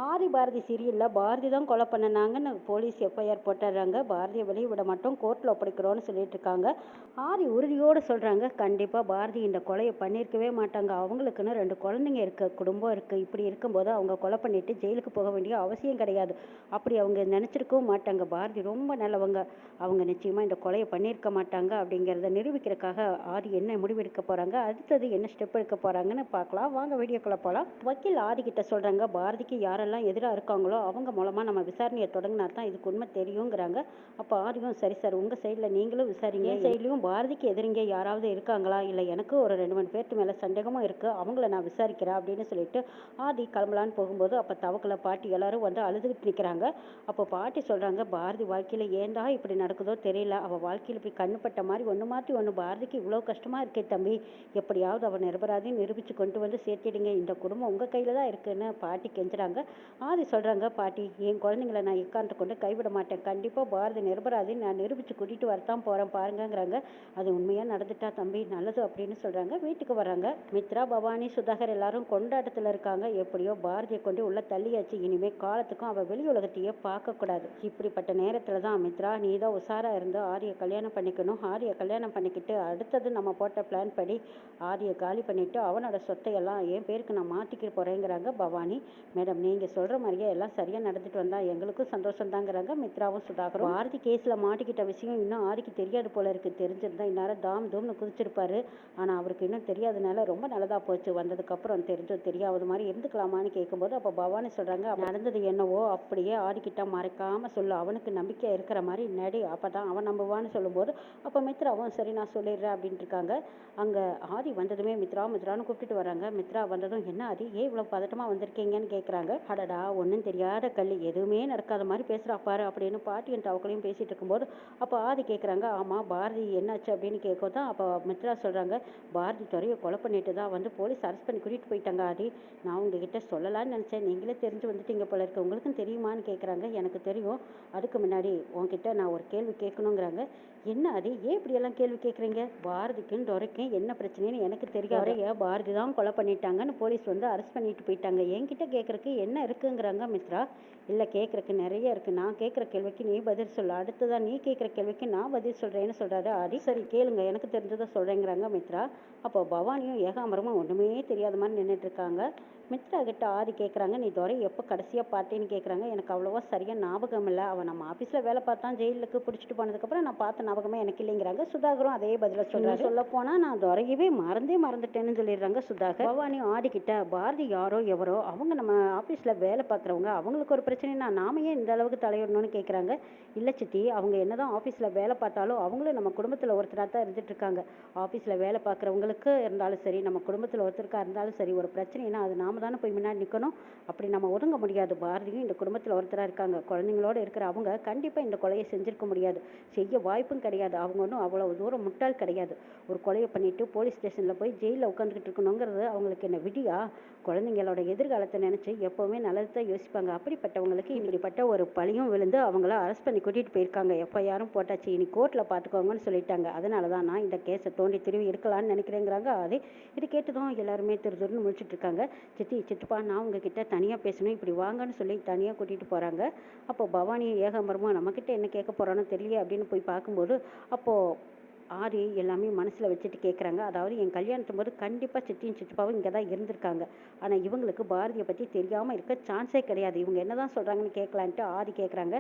ஆதி பாரதி சீரியலில் பாரதி தான் கொலை பண்ணினாங்கன்னு போலீஸ் எஃப்ஐஆர் போட்டுடுறாங்க. பாரதியை வெளியே விட மாட்டோம், கோர்ட்டில் ஒப்படைக்கிறோன்னு சொல்லிட்டு இருக்காங்க. ஆதி உறுதியோடு சொல்கிறாங்க, கண்டிப்பாக பாரதி இந்த கொலையை பண்ணியிருக்கவே மாட்டாங்க. அவங்களுக்குன்னு 2 குழந்தைங்க இருக்குது, குடும்பம் இருக்குது. இப்படி இருக்கும்போது அவங்க கொலை பண்ணிட்டு ஜெயிலுக்கு போக வேண்டிய அவசியம் கிடையாது. அப்படி அவங்க நினச்சிருக்கவும் மாட்டாங்க. பாரதி ரொம்ப நல்லவங்க, அவங்க நிச்சயமாக இந்த கொலையை பண்ணியிருக்க மாட்டாங்க அப்படிங்கிறத நிரூபிக்கிறதுக்காக ஆதி என்ன முடிவெடுக்க போகிறாங்க, அடுத்தது என்ன ஸ்டெப் எடுக்க போகிறாங்கன்னு பார்க்கலாம். வாங்க வீடியோக்குள்ளே போகலாம். வக்கீல் ஆதி கிட்ட சொல்கிறாங்க, பாரதிக்கு யாரெல்லாம் எதிராக இருக்காங்களோ அவங்க மூலமாக நம்ம விசாரணையை தொடங்கினா தான் இதுக்கு உண்மை தெரியுங்கிறாங்க. அப்போ ஆதியும், சரி சார், உங்கள் சைடில் நீங்களும் விசாரிங்க, என் சைட்லையும் பாரதிக்கு எதிரிங்க யாராவது இருக்காங்களா, இல்லை எனக்கு ஒரு 2-3 பேர்த்து மேலே சந்தேகமும் இருக்குது, அவங்கள நான் விசாரிக்கிறேன் அப்படின்னு சொல்லிட்டு ஆதி கிளம்பலான்னு போகும்போது அப்போ தவக்கலை பாட்டி எல்லாரும் வந்து அழுதுகிட்டு நிற்கிறாங்க. அப்போ பாட்டி சொல்கிறாங்க, பாரதி வாழ்க்கையில் ஏன்டா இப்படி நடக்குதோ தெரியல, அவள் வாழ்க்கையில் இப்படி கண்ணுப்பட்ட மாதிரி ஒன்று மாற்றி ஒன்று பாரதிக்கு இவ்வளோ கஷ்டமாக இருக்கே தம்பி, எப்படியாவது அவள் நிரபராதின்னு நிரூபித்து கொண்டு வந்து சேர்த்திடுங்க, இந்த குடும்பம் உங்கள் கையில் தான் இருக்குன்னு பாட்டி கெஞ்சுறாங்க. ஆதி சொல்கிறாங்க, பாட்டி என் குழந்தைங்கள நான் எக்காரணத்தை கொண்டு கைவிட மாட்டேன், கண்டிப்பாக பாரதி நிரபராதின்னு நான் நிரூபித்து கூட்டிகிட்டு வரத்தான் போகிறேன் பாருங்கங்கிறாங்க. அது உண்மையாக நடந்துட்டா தம்பி நல்லது அப்படின்னு சொல்கிறாங்க. வீட்டுக்கு வராங்க. மித்ரா, பவானி, சுதாகர் எல்லாரும் கொண்டாட்டத்தில் இருக்காங்க. எப்படியோ பாரதியை கொண்டு உள்ள தள்ளியாச்சு, இனிமேல் காலத்துக்கும் அவள் வெளி உலகத்தையே பார்க்கக்கூடாது. இப்படிப்பட்ட நேரத்தில் தான் மித்ரா, நீ தான் உஷாராக இருந்து ஆதியை கல்யாணம் பண்ணிக்கணும், ஆதியை கல்யாணம் பண்ணிக்கிட்டு அடுத்தது நம்ம போட்ட பிளான் படி ஆதியை காலி பண்ணிவிட்டு அவனோட சொத்தையெல்லாம் என் பேருக்கு நான் மாற்றிக்க போகிறேங்கிறாங்க பவானி. மேடம், நீங்கள் சொல்கிற மாதிரியே எல்லாம் சரியாக நடந்துட்டு வந்தால் எங்களுக்கும் சந்தோஷம் தாங்கிறாங்க மித்ராவும் சுதாகரும். பாரதி கேஸில் மாட்டிக்கிட்ட விஷயம் இன்னும் ஆதிக்கு தெரியாது போல இருக்குது, தெரிஞ்சிருந்தா இந்நேரம் தாம் தூம்னு குதிச்சிருப்பாரு. ஆனால் அவருக்கு இன்னும் தெரியாதனால ரொம்ப நல்லதாக போச்சு, வந்ததுக்கப்புறம் தெரிஞ்சோ தெரியாத மாதிரி இருந்துக்கலாமான்னு கேட்கும்போது அப்போ பவானி சொல்கிறாங்க, நடந்தது என்னவோ அப்படியே ஆதிக்கிட்ட மறைக்காமல் சொல்லு, அவனுக்கு நம்பிக்கை இருக்கிற மாதிரி நடி, அப்போ தான் அவன் நம்புவான்னு சொல்லும்போது அப்போ மித்ராவும் சரி நான் சொல்லிடுறேன் அப்படின்ட்டு இருக்காங்க. அங்கே ஆதி வந்ததுமே மித்ரான்னு கூப்பிட்டுட்டு வராங்க. மித்ரா வந்ததும், என்ன ஆதி ஏன் இவ்வளோ பதட்டமாக வந்திருக்கீங்கன்னு கேட்குறாங்க. அடடா, ஒன்றும் தெரியாத கள்ளி, எதுவுமே நடக்காத மாதிரி பேசுகிறா பாரு அப்படின்னு பாட்டியும் தவக்களையும் பேசிகிட்டு இருக்கும்போது அப்போ ஆதி கேட்குறாங்க, ஆமாம் பாரதி என்னாச்சு அப்படின்னு கேட்கும் தான் அப்போ மித்ரா சொல்கிறாங்க, பாரதி துறையை கொலை பண்ணிட்டு தான் வந்து போலீஸ் அரெஸ்ட் பண்ணி கூட்டிகிட்டு போயிட்டாங்க ஆதி, நான் உங்ககிட்ட சொல்லலான்னு நினச்சேன், நீங்களே தெரிஞ்சு வந்துட்டீங்க போல இருக்கு, உங்களுக்கும் தெரியுமான்னு கேட்குறாங்க. எனக்கு தெரியும், அதுக்கு முன்னாடி உங்ககிட்ட நான் ஒரு கேள்வி கேட்கணுங்கிறாங்க. என்ன ஆதி ஏன் இப்படியெல்லாம் கேள்வி கேட்குறீங்க, பாரதிக்கும் துரைக்கும் என்ன பிரச்சனைன்னு எனக்கு தெரியாது, பாரதி தான் கொலை பண்ணிட்டாங்கன்னு போலீஸ் வந்து அரெஸ்ட் பண்ணிட்டு போயிட்டாங்க, என்கிட்ட கேட்குறக்கு என்ன இருக்குங்கிறாங்க மித்ரா. இல்லை, கேட்குறக்கு நிறைய இருக்குது, நான் கேட்குற கேள்விக்கு நீ பதில் சொல்ல, அடுத்ததான் நீ கேட்குற கேள்விக்கு நான் பதில் சொல்கிறேன்னு சொல்கிறாரு ஆதி. சரி கேளுங்க, எனக்கு தெரிஞ்சதை சொல்கிறேங்கிறாங்க மித்ரா. அப்போ பவானியும் ஏகாம்பரமும் ஒன்றுமே தெரியாத மாதிரி நின்றுட்டு இருக்காங்க. மித்ரா கிட்ட ஆதி கேட்குறாங்க, நீ துரை எப்போ கடைசியாக பார்த்தேன்னு கேட்குறாங்க. எனக்கு அவ்வளோவா சரியாக ஞாபகம் இல்லை, அவன் நம்ம ஆஃபீஸில் வேலை பார்த்தான், ஜெயிலுக்கு பிடிச்சிட்டு போனதுக்கப்புறம் நான் பார்த்த ஞாபகமே எனக்கு இல்லைங்கிறாங்க. சுதாகரும் அதே பதிலை சொல்கிறாரு. சொல்ல போனால் நான் துரையவே மறந்துட்டேன்னு சொல்லிடுறாங்க சுதாகர். பவானி ஆதி கிட்ட, பாரதி யாரோ எவரோ, அவங்க நம்ம ஆஃபீஸில் வேலை பார்க்குறவங்க, அவங்களுக்கு ஒரு பிரச்சனைனா நாம ஏன் இந்த அளவுக்கு தலையிடணும்னு கேட்குறாங்க. இல்லை சித்தி, அவங்க என்னதான் ஆஃபீஸில் வேலை பார்த்தாலும் அவங்களும் நம்ம குடும்பத்தில் ஒருத்தராக தான் இருந்துட்டு இருக்காங்க. ஆஃபீஸில் வேலை பார்க்குறவங்களுக்கு இருந்தாலும் சரி, நம்ம குடும்பத்தில் ஒருத்தருக்காக இருந்தாலும் சரி, ஒரு பிரச்சனைனா அது நாம தானே போய் முன்னாடி நிற்கணும், அப்படி நம்ம ஒதுங்க முடியாது. பாரதியும் இந்த குடும்பத்தில் ஒருத்தராக இருக்காங்க, குழந்தைங்களோடு இருக்கிற அவங்க கண்டிப்பாக இந்த கொலையை செஞ்சுருக்க முடியாது, செய்ய வாய்ப்பும் கிடையாது, அவங்க ஒன்றும் அவ்வளோ தூரம் முட்டாள் கிடையாது. ஒரு கொலையை பண்ணிட்டு போலீஸ் ஸ்டேஷனில் போய் ஜெயிலில் உட்காந்துக்கிட்டு இருக்கணுங்கிறது அவங்களுக்கு என்ன விடியா, குழந்தைங்களோட எதிர்காலத்தை நினச்சி எப்போவுமே நல்லது தான் யோசிப்பாங்க. அப்படிப்பட்டவங்களுக்கு இப்படிப்பட்ட ஒரு பழியும் விழுந்து அவங்கள அரெஸ்ட் பண்ணி கூட்டிகிட்டு போயிருக்காங்க, எஃப்ஐஆரும் போட்டாச்சு, இனி கோர்ட்டில் பார்த்துக்கோங்கன்னு சொல்லிட்டாங்க. அதனால தான் நான் இந்த கேஸை தோண்டி திரும்பி இருக்கலான்னு நினைக்கிறேங்கிறாங்க. அது இது கேட்டதும் எல்லாருமே திருன்னு முடிச்சுட்டு இருக்காங்க. சித்தப்பா, நான் உங்ககிட்ட தனியாக பேசணும், இப்படி வாங்கன்னு சொல்லி தனியாக கூட்டிகிட்டு போகிறாங்க. அப்போ பவானியும் ஏகாம்பரமும் நம்மக்கிட்ட என்ன கேட்க போகிறான்னு தெரியல அப்படின்னு போய் பார்க்கும்போது அப்போது ஆதி எல்லாமே மனசில் வச்சுட்டு கேட்குறாங்க. அதாவது என் கல்யாணத்தும் போது கண்டிப்பாக சித்தியும் சித்தப்பாவும் இங்கே தான் இருந்திருக்காங்க, ஆனால் இவங்களுக்கு பாரதியை பற்றி தெரியாமல் இருக்க சான்ஸே கிடையாது, இவங்க என்ன தான் சொல்கிறாங்கன்னு கேட்கலான்ட்டு ஆதி கேட்குறாங்க.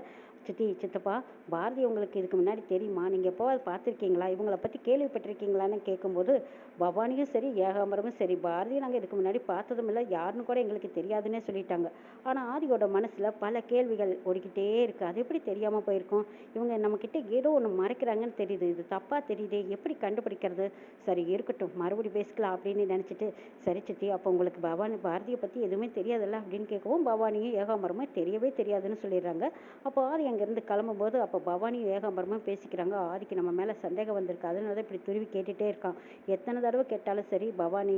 சித்தப்பா, பாரதி உங்களுக்கு இதுக்கு முன்னாடி தெரியுமா, நீங்கள் எப்போ பார்த்துருக்கீங்களா, இவங்களை பற்றி கேள்விப்பட்டிருக்கீங்களான்னு கேட்கும்போது பவானியும் சரி ஏகாம்பரமும் சரி, பாரதியை நாங்கள் இதுக்கு முன்னாடி பார்த்ததும் இல்லை, யாருன்னு கூட எங்களுக்கு தெரியாதுன்னே சொல்லிட்டாங்க. ஆனால் ஆதியோட மனசில் பல கேள்விகள் ஓடிக்கிட்டே இருக்குது, அது எப்படி தெரியாமல் போயிருக்கோம், இவங்க நம்மக்கிட்ட ஏதோ ஒன்று மறைக்கிறாங்கன்னு தெரியுது, இது தப்பாக தெரியுது, எப்படி கண்டுபிடிக்கிறது, சரி இருக்கட்டும் மறுபடி பேசிக்கலாம் அப்படின்னு நினச்சிட்டு, சரி சித்தி, அப்போ உங்களுக்கு பாரதியை பற்றி எதுவுமே தெரியாதுல்ல அப்படின்னு கேட்கவும் பவானியும் ஏகாம்பரமும் தெரியவே தெரியாதுன்னு சொல்லிடுறாங்க. அப்போ ஆதி அங்கேருந்து கிளம்பும்போது அப்போ பவானியும் ஏகாம்பரமும் பேசிக்கிறாங்க. ஆதிக்கு நம்ம மேலே சந்தேகம் வந்திருக்கு, அதனால தான் இப்படி துருவி கேட்டுகிட்டே இருக்கான், எத்தனை தடவை கேட்டாலும் சரி பவானி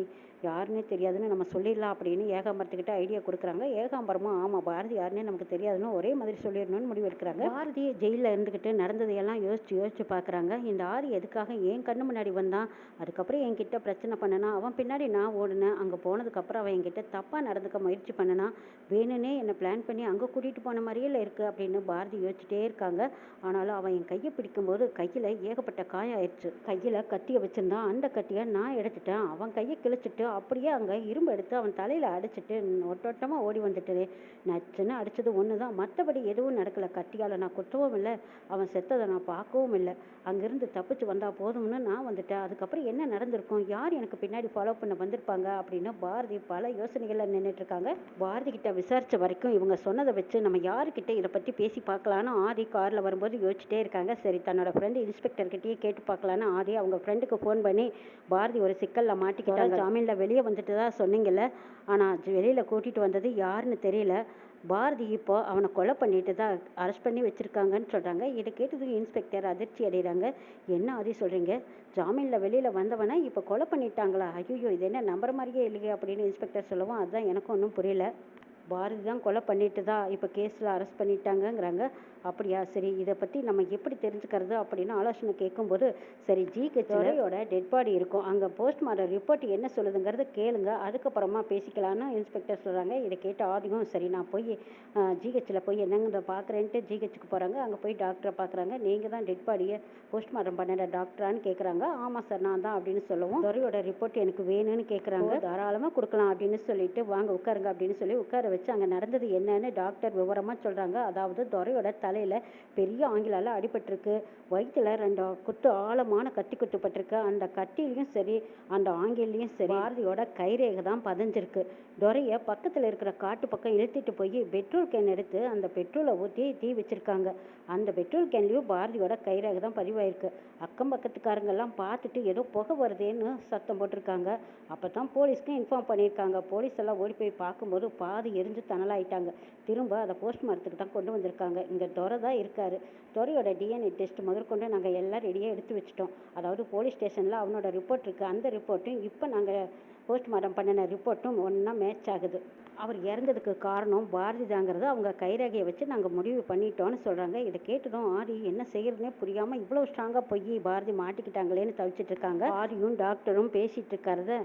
யாருன்னே தெரியாதுன்னு நம்ம சொல்லிடலாம் அப்படின்னு ஏகாம்பரத்துக்கிட்ட ஐடியா கொடுக்குறாங்க. ஏகாம்பரமும் ஆமாம் பாரதி யாருன்னே நமக்கு தெரியாதுன்னு ஒரே மாதிரி சொல்லிடணும்னு முடிவு எடுக்கிறாங்க. பாரதி ஜெயிலில் இருந்துக்கிட்டு நடந்ததையெல்லாம் யோசிச்சு பார்க்குறாங்க. இந்த ஆதி எதுக்காக என் கண்ணு முன்னாடி வந்தான், அதுக்கப்புறம் என்கிட்ட பிரச்சனை பண்ணனா, அவன் பின்னாடி நான் ஓடினேன், அங்கே போனதுக்கப்புறம் அவன் என்கிட்ட தப்பாக நடந்துக்க முயற்சி பண்ணனா, வேணும்னே என்னை பிளான் பண்ணி அங்கே கூட்டிகிட்டு போன மாதிரியே இருக்குது அப்படின்னு பாரதி யோசிச்சுட்டே இருக்காங்க. ஆனாலும் அவன் என் கையை பிடிக்கும்போது கையில் ஏகப்பட்ட காயம் ஆயிடுச்சு. கையில் கத்தியை வச்சுருந்தான், அந்த கத்தியை நான் எடுத்துட்டேன். அவன் கையை கிழிச்சிட்டு அப்படியே அங்கே இரும்பு எடுத்து அவன் தலையில் அடிச்சிட்டு ஒட்டோட்டமாக ஓடி வந்துட்டேன். நச்சுன்னு அடித்தது ஒன்று தான், மற்றபடி எதுவும் நடக்கலை. கத்தியால் நான் குத்தவும் இல்லை, அவன் செத்ததை நான் பார்க்கவும் இல்லை. அங்கேருந்து தப்பிச்சு வந்தால் போதும்னு நான் வந்துட்டேன். அதுக்கப்புறம் என்ன நடந்திருக்கும், யார் எனக்கு பின்னாடி ஃபாலோ பண்ண வந்திருப்பாங்க அப்படின்னு பாரதி பல யோசனைகளில் நின்றுட்டுருக்காங்க. பாரதி கிட்ட விசாரித்த வரைக்கும் இவங்க சொன்னதை வச்சு நம்ம யாருக்கிட்ட இதை பற்றி பேசி பார்க்கலான்னு ஆதி காரில் வரும்போது யோசிச்சுட்டே இருக்காங்க. சரி, தன்னோட ஃப்ரெண்டு இன்ஸ்பெக்டர்கிட்டயே கேட்டு பார்க்கலான்னு ஆதி அவங்க ஃப்ரெண்டுக்கு ஃபோன் பண்ணி பாரதி ஒரு சிக்கலில் மாட்டிக்கிட்டாங்க. ஜாமீனில் வெளியே வந்துட்டு தான் சொன்னீங்கல்ல, ஆனால் வெளியில் கூட்டிகிட்டு வந்தது யாருன்னு தெரியல. பாரதி இப்போ அவனை கொலை பண்ணிட்டு தான் அரெஸ்ட் பண்ணி வச்சுருக்காங்கன்னு சொல்கிறாங்க. இதை கேட்டதுக்கு இன்ஸ்பெக்டர் அதிர்ச்சி அடைகிறாங்க. என்ன ஆதி சொல்கிறீங்க, ஜாமீனில் வெளியில் வந்தவனை இப்போ கொலை பண்ணிட்டாங்களா? ஐயோ, இது என்ன நம்புற மாதிரியே இல்லையே அப்படின்னு இன்ஸ்பெக்டர் சொல்லவும் அதுதான் எனக்கும் ஒன்றும் புரியல. பாரதி தான் கொலை பண்ணிட்டு தான் இப்போ கேஸில் அரெஸ்ட் பண்ணிட்டாங்கங்கிறாங்க. அப்படியா, சரி, இதை பற்றி நம்ம எப்படி தெரிஞ்சுக்கிறது அப்படின்னு ஆலோசனை கேட்கும்போது, சரி ஜிஹெச்ஓட டெட் பாடி இருக்கும், அங்கே போஸ்ட்மார்ட்டம் ரிப்போர்ட் என்ன சொல்லுதுங்கிறத கேளுங்க, அதுக்கப்புறமா பேசிக்கலான்னு இன்ஸ்பெக்டர் சொல்கிறாங்க. இதை கேட்ட ஆதியும் சரி நான் போய் ஜிஹெச்சில் போய் என்னங்கிறத பார்க்குறேன்ட்டு ஜிஹெச்சுக்கு போகிறாங்க. அங்கே போய் டாக்டரை பார்க்குறாங்க. நீங்கள் தான் டெட் பாடியை போஸ்ட்மார்ட்டம் பண்ணிட டாக்டரான்னு கேட்குறாங்க. ஆமாம் சார் நான் தான் அப்படின்னு சொல்லவும், துறையோட ரிப்போர்ட் எனக்கு வேணும்னு கேட்குறாங்க. தாராளமாக கொடுக்கலாம் அப்படின்னு சொல்லிட்டு வாங்க உட்காருங்க அப்படின்னு சொல்லி உட்கார வச்சு அங்கே நடந்தது என்னன்னு டாக்டர் விவரமாக சொல்கிறாங்க. அதாவது துறையோட தலையில் பெரிய ஆங்கிலால் அடிபட்டிருக்கு, வயிற்றுல 2 குத்து ஆழமான கத்தி குத்துப்பட்டிருக்கு. அந்த கத்திலையும் சரி அந்த ஆங்கிலையும் சரி பாரதியோட கைரேகை தான் பதிஞ்சிருக்கு. துரையை பக்கத்தில் இருக்கிற காட்டு பக்கம் இழுத்துட்டு போய் பெட்ரோல் கேன் எடுத்து அந்த பெட்ரோலை ஊற்றி தீ வச்சிருக்காங்க. அந்த பெட்ரோல் கேன்லேயும் பாரதியோட கைரேகை தான் பதிவாயிருக்கு. அக்கம் பக்கத்துக்காரங்கெல்லாம் பார்த்துட்டு ஏதோ புகை வருதேன்னு சத்தம் போட்டிருக்காங்க. அப்போ தான் போலீஸ்க்கு இன்ஃபார்ம் பண்ணியிருக்காங்க. போலீஸ் எல்லாம் ஓடி போய் பார்க்கும்போது பாதி எரிஞ்சு தணலாயிட்டாங்க. திரும்ப அதை போஸ்ட்மார்ட்டத்துக்கு தான் கொண்டு வந்திருக்காங்க. இங்கே துரை தான் இருக்காரு. துரையோட டிஎன்ஏ டெஸ்ட் முதற்கொண்டு நாங்கள் எல்லாம் ரெடியாக எடுத்து வச்சிட்டோம். அதாவது போலீஸ் ஸ்டேஷனில் அவனோட ரிப்போர்ட் இருக்குது. அந்த ரிப்போர்ட்டும் இப்போ நாங்கள் போஸ்ட்மார்ட்டம் பண்ணின ரிப்போர்ட்டும் ஒன்றா மேட்ச் ஆகுது. அவர் இறந்ததுக்கு காரணம் பாரதி தாங்கிறது அவங்க கைரேகையை வச்சு நாங்கள் முடிவு பண்ணிட்டோன்னு சொல்கிறாங்க. இதை கேட்டதும் ஆதி என்ன செய்யறதுனே புரியாமல் இவ்வளோ ஸ்ட்ராங்காக போய் பாரதி மாட்டிக்கிட்டாங்களேன்னு தவிச்சிட்டு இருக்காங்க. ஆதியும் டாக்டரும் பேசிகிட்டு இருக்கிறத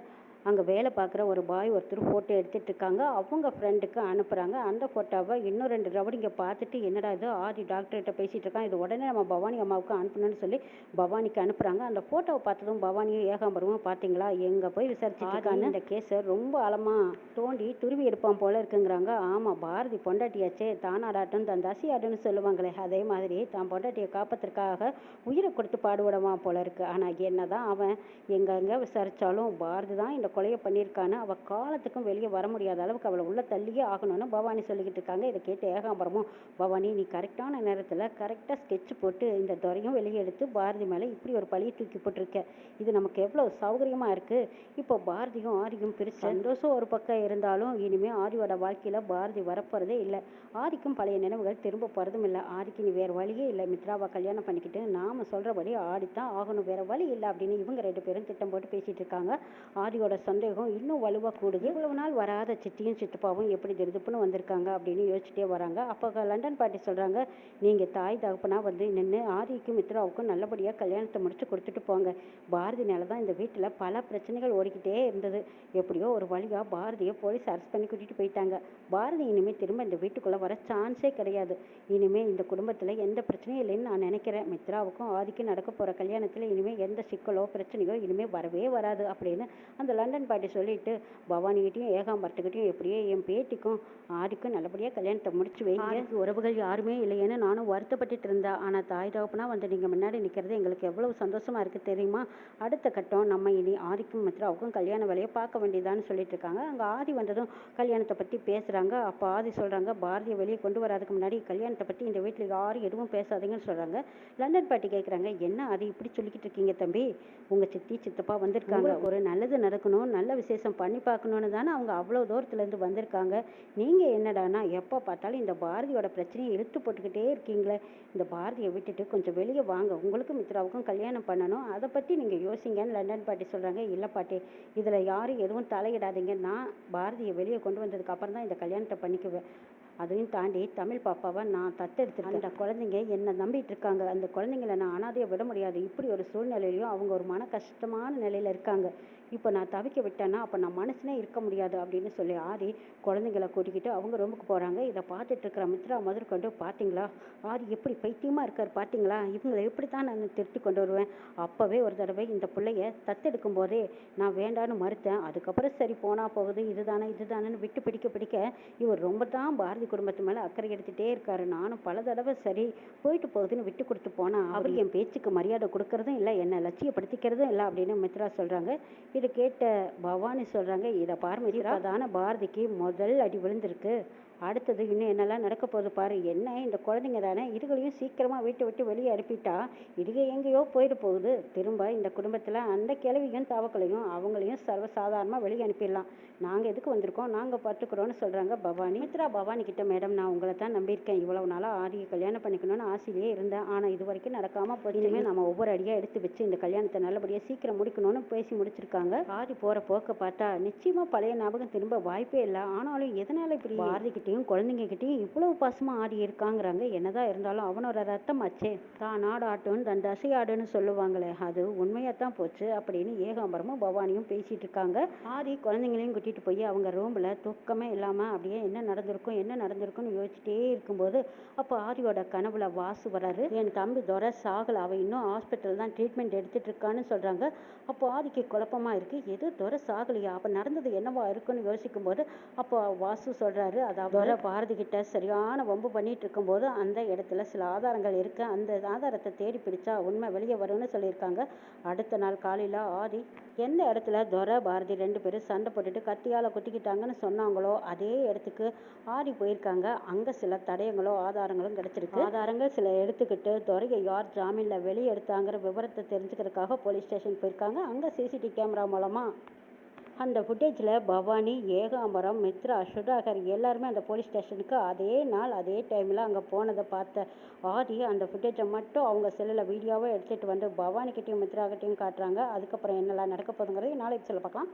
அங்கே வேலை பார்க்குற ஒரு பாய் ஒருத்தர் ஃபோட்டோ எடுத்துகிட்டு இருக்காங்க. அவங்க ஃப்ரெண்டுக்கு அனுப்புகிறாங்க. அந்த ஃபோட்டோவை இன்னும் 2 ரவுடிங்க பார்த்துட்டு என்னடா இது ஆதி டாக்டர்கிட்ட பேசிகிட்டு இருக்கான், இது உடனே நம்ம பவானி அம்மாவுக்கு அனுப்பணும்னு சொல்லி பவானிக்கு அனுப்புகிறாங்க. அந்த ஃபோட்டோவை பார்த்ததும் பவானியும் ஏகாம்பரமும் பார்த்தீங்களா எங்கே போய் விசாரிச்சுருக்கான்னு இந்த கேஸை ரொம்ப ஆழமாக தோண்டி துருவி எடுப்பான் போல இருக்குங்கிறாங்க. ஆமாம், பாரதி பொண்டாட்டியாச்சே, தானாடாட்டும் தன் தசியாடுன்னு சொல்லுவாங்களே, அதே மாதிரி தான் பொண்டாட்டியை காப்பதற்காக உயிரை கொடுத்து பாடுபடுவான் போல இருக்கு. ஆனால் என்ன தான் அவன் எங்கெங்கே விசாரித்தாலும் பாரதி தான் இந்த கொலையை பண்ணியிருக்கான்னு அவள் காலத்துக்கும் வெளியே வர முடியாத அளவுக்கு அவளை உள்ள தள்ளியே ஆகணும்னு பவானி சொல்லிக்கிட்டு இருக்காங்க. இதை கேட்டு ஏகாம்பரமும், பவானி நீ கரெக்டான நேரத்தில் கரெக்டாக ஸ்கெட்ச் போட்டு இந்த துறையும் வெளியே எடுத்து பாரதி மேலே இப்படி ஒரு பழியை தூக்கி போட்டிருக்க, இது நமக்கு எவ்வளோ சௌகரியமாக இருக்குது. இப்போ பாரதியும் ஆதியும் பிரித்து சந்தோஷம் ஒரு பக்கம் இருந்தாலும் இனிமேல் ஆதியோட வாழ்க்கையில் பாரதி வரப்போகிறதே இல்லை. ஆதிக்கும் பழைய நினைவுகள் திரும்ப போகிறதும் இல்லை. ஆதிக்கு நீ வேறு வழியே இல்லை, மித்ராவை கல்யாணம் பண்ணிக்கிட்டு நாம் சொல்கிறபடி ஆடித்தான் ஆகணும், வேறு வழி இல்லை அப்படின்னு இவங்க 2 பேரும் திட்டம் போட்டு பேசிகிட்டு இருக்காங்க. ஆதியோட சந்தேகம் இன்னும் வலுவாக கூடுது. இவ்வளவு நாள் வராத சித்தியும் சித்தப்பாவும் எப்படி திருதுப்புன்னு வந்திருக்காங்க அப்படின்னு யோசிச்சுட்டே வராங்க. அப்போ லண்டன் பாட்டி சொல்கிறாங்க, நீங்கள் தாய் தகப்பனா வந்து நின்று ஆதிக்கும் மித்ராவுக்கும் நல்லபடியாக கல்யாணத்தை முடிச்சு கொடுத்துட்டு போங்க. பாரதினால தான் இந்த வீட்டில் பல பிரச்சனைகள் ஓடிக்கிட்டே இருந்தது. எப்படியோ ஒரு வழியாக பாரதியை போலீஸ் அரெஸ்ட் பண்ணி கூட்டிகிட்டு போயிட்டாங்க. பாரதி இனிமேல் திரும்ப இந்த வீட்டுக்குள்ளே வர சான்ஸே கிடையாது. இனிமேல் இந்த குடும்பத்தில் எந்த பிரச்சனையும் இல்லைன்னு நான் நினைக்கிறேன். மித்ராவுக்கும் ஆதிக்கும் நடக்க போகிற கல்யாணத்தில் இனிமேல் எந்த சிக்கலோ பிரச்சனையோ இனிமேல் வரவே வராது அப்படின்னு அந்த லண்டன் பாட்டி சொல்லிட்டு பவானிகிட்டையும் ஏகாம்பரத்துக்கிட்டையும் எப்படியே என் பேட்டிக்கும் ஆதிக்கும் நல்லபடியாக கல்யாணத்தை முடிச்சு வைங்க. உறவுகள் யாருமே இல்லையேன்னு நானும் வருத்தப்பட்டுட்டு இருந்தேன். ஆனால் தாய் தகப்பனா வந்து நீங்கள் முன்னாடி நிற்கிறது எங்களுக்கு எவ்வளவு சந்தோஷமாக இருக்குது தெரியுமா. அடுத்த கட்டம் நம்ம இனி ஆதிக்கும் மித்ராவுக்கும் கல்யாண வேலையை பார்க்க வேண்டியதான்னு சொல்லிட்டு இருக்காங்க. அங்கே ஆதி வந்ததும் கல்யாணத்தை பற்றி பேசுகிறாங்க. அப்போ ஆதி சொல்கிறாங்க, பாரதியை வெளியே கொண்டு வராதுக்கு முன்னாடி கல்யாணத்தை பற்றி இந்த வீட்டில் யாரும் எதுவும் பேசாதீங்கன்னு சொல்கிறாங்க. லண்டன் பாட்டி கேட்குறாங்க, என்ன ஆதி இப்படி சொல்லிக்கிட்டு இருக்கீங்க தம்பி, உங்கள் சித்தி சித்தப்பா வந்திருக்காங்க, ஒரு நல்லது நடக்கணும் பார்க்கணும், நல்ல விசேஷம் பண்ணி பார்க்கணுன்னு தானே அவங்க அவ்வளோ தூரத்துலேருந்து வந்திருக்காங்க. நீங்கள் என்னடான்னா எப்போ பார்த்தாலும் இந்த பாரதியோட பிரச்சனையை இழுத்து போட்டுக்கிட்டே இருக்கீங்களே. இந்த பாரதியை விட்டுட்டு கொஞ்சம் வெளியே வாங்க. உங்களுக்கும் மித்ராவுக்கும் கல்யாணம் பண்ணணும். அதை பற்றி நீங்கள் யோசிங்கன்னு லண்டன் பாட்டி சொல்கிறாங்க. இல்லை பாட்டி, இதில் யாரும் எதுவும் தலையிடாதீங்க. நான் பாரதியை வெளியே கொண்டு வந்ததுக்கு அப்புறம் தான் இந்த கல்யாணத்தை பண்ணிக்குவேன். அதையும் தாண்டி தமிழ் பாப்பாவை நான் தத்தெடுத்துருக்கேன். அந்த குழந்தைங்க என்னை நம்பிட்டு இருக்காங்க. அந்த குழந்தைங்கள நான் அனாதையை விட முடியாது. இப்படி ஒரு சூழ்நிலையிலையும் அவங்க ஒரு மன கஷ்டமான நிலையில் இருக்காங்க. இப்போ நான் தவிக்க விட்டேன்னா அப்போ நான் மனசுனே இருக்க முடியாது அப்படின்னு சொல்லி ஆதி குழந்தைங்கள கூட்டிக்கிட்டு அவங்க ரூமுக்கு போகிறாங்க. இதை பார்த்துட்டு இருக்கிற மித்ரா முதற்கொண்டு, பார்த்தீங்களா ஆதி எப்படி பைத்தியமாக இருக்கார் பார்த்தீங்களா, இவங்களை எப்படி தான் நான் திருத்தி கொண்டு வருவேன். அப்போவே ஒரு தடவை இந்த பிள்ளைய தத்தெடுக்கும் போதே நான் வேண்டான்னு மறுத்தேன். அதுக்கப்புறம் சரி போனால் போகுது, இதுதானேன்னு விட்டு பிடிக்க இவர் ரொம்ப தான் பாரதி குடும்பத்து மேலே அக்கறை எடுத்துகிட்டே இருக்காரு. நானும் பல தடவை சரி போயிட்டு போகுதுன்னு விட்டு கொடுத்து போனால் அவர் என் பேச்சுக்கு மரியாதை கொடுக்கறதும் இல்லை, என்னை லட்சியப்படுத்திக்கிறதும் இல்லை அப்படின்னு மித்ரா சொல்கிறாங்க. இதை கேட்ட பவானி சொல்கிறாங்க, இதை பாரு மித்ரா, தானே பாரதிக்கு முதல் அடி விழுந்திருக்கு. அடுத்தது இன்னும் என்னெல்லாம் நடக்க போகுது பாரு. என்ன இந்த குழந்தைங்க தானே, இதுகளையும் சீக்கிரமாக வீட்டை விட்டு வெளியே அனுப்பிட்டா இதுக எங்கேயோ போயிட்டு போகுது. திரும்ப இந்த குடும்பத்தில் அந்த கிழவியும் தவக்களையும் அவங்களையும் சர்வசாதாரணமாக வெளியே அனுப்பிடலாம். நாங்கள் எதுக்கு வந்திருக்கோம், நாங்கள் பார்த்துக்குறோன்னு சொல்கிறாங்க பவானி. மித்ரா பவானி கிட்ட, மேடம் நான் உங்களை தான் நம்பியிருக்கேன். இவ்வளவு நாளாக ஆதியை கல்யாணம் பண்ணிக்கணும்னு ஆசையிலே இருந்தேன். ஆனால் இது வரைக்கும் நடக்காமல் போச்சுமே. நம்ம ஒவ்வொரு அடியாக எடுத்து வச்சு இந்த கல்யாணத்தை நல்லபடியாக சீக்கிரம் முடிக்கணும்னு பேசி முடிச்சிருக்காங்க. ஆதி போகிற போக்க பார்த்தா நிச்சயமாக பழைய ஞாபகம் திரும்ப வாய்ப்பே இல்லை. ஆனாலும் எதனால் இப்படி பாரதிக்கிட்டையும் குழந்தைங்ககிட்டையும் இவ்வளவு பாசமாக ஆடி இருக்காங்கிறாங்க. என்னதான் இருந்தாலும் அவனோட ரத்தம் ஆச்சே. தான் நாடாட்டுன்னு தன் தசையாடுன்னு சொல்லுவாங்களே, அது உண்மையாக தான் போச்சு அப்படின்னு ஏகாம்பரமும் பவானியும் பேசிகிட்டு இருக்காங்க. ஆதி குழந்தைங்களையும் கூட்டிகிட்டு போய் அவங்க ரூமில் தூக்கமே இல்லாமல் அப்படியே என்ன நடந்திருக்கும்னு யோசிச்சுட்டே இருக்கும்போது அப்போ ஆதியோட கனவுல வாசு வராரு. என் தம்பி துரை சாகலை, அவன் இன்னும் ஹாஸ்பிட்டல் தான் ட்ரீட்மெண்ட் எடுத்துகிட்டு இருக்கான்னு சொல்கிறாங்க. அப்போ ஆதிக்கு குழப்பமாக இருக்குது. எது துரை சாகலையா, அப்போ நடந்தது என்னவா இருக்குன்னு யோசிக்கும்போது அப்போ வாசு சொல்கிறாரு, அதாவது துரை பாரதி கிட்ட சரியான வம்பு பண்ணிட்டு இருக்கும்போது அந்த இடத்துல சில ஆதாரங்கள் இருக்கு, அந்த ஆதாரத்தை தேடி பிடிச்சா உண்மை வெளியே வரும்னு சொல்லியிருக்காங்க. அடுத்த நாள் காலையில் ஆதி எந்த இடத்துல துரை பாரதி 2 பேரும் சண்டை போட்டுட்டு கத்தியால் குத்திக்கிட்டாங்கன்னு சொன்னாங்களோ அதே இடத்துக்கு ஆடி போயிருக்காங்க. அங்கே சில தடயங்களோ ஆதாரங்களும் கிடைச்சிருக்கு. ஆதாரங்கள் சில எடுத்துக்கிட்டு துரையை யார் ஜாமீனில் வெளியே எடுத்தாங்கிற விவரத்தை தெரிஞ்சுக்கிறதுக்காக போலீஸ் ஸ்டேஷன் போயிருக்காங்க. அங்கே சிசிடிவி கேமரா மூலமாக அந்த ஃபுட்டேஜில் பவானி, ஏகாம்பரம், மித்ரா, சுதாகர் எல்லாருமே அந்த போலீஸ் ஸ்டேஷனுக்கு அதே நாள் அதே டைமில் அங்கே போனதை பார்த்த ஆதி அந்த ஃபுட்டேஜை மட்டும் அவங்க செல்லில் வீடியோவாக எடுத்துகிட்டு வந்து பவானிக்கிட்டையும் மித்ராக்கிட்டையும் காட்டுறாங்க. அதுக்கப்புறம் என்னெல்லாம் நடக்க போகுதுங்கிறதை நாளைக்கு சொல்ல பார்க்கலாம்.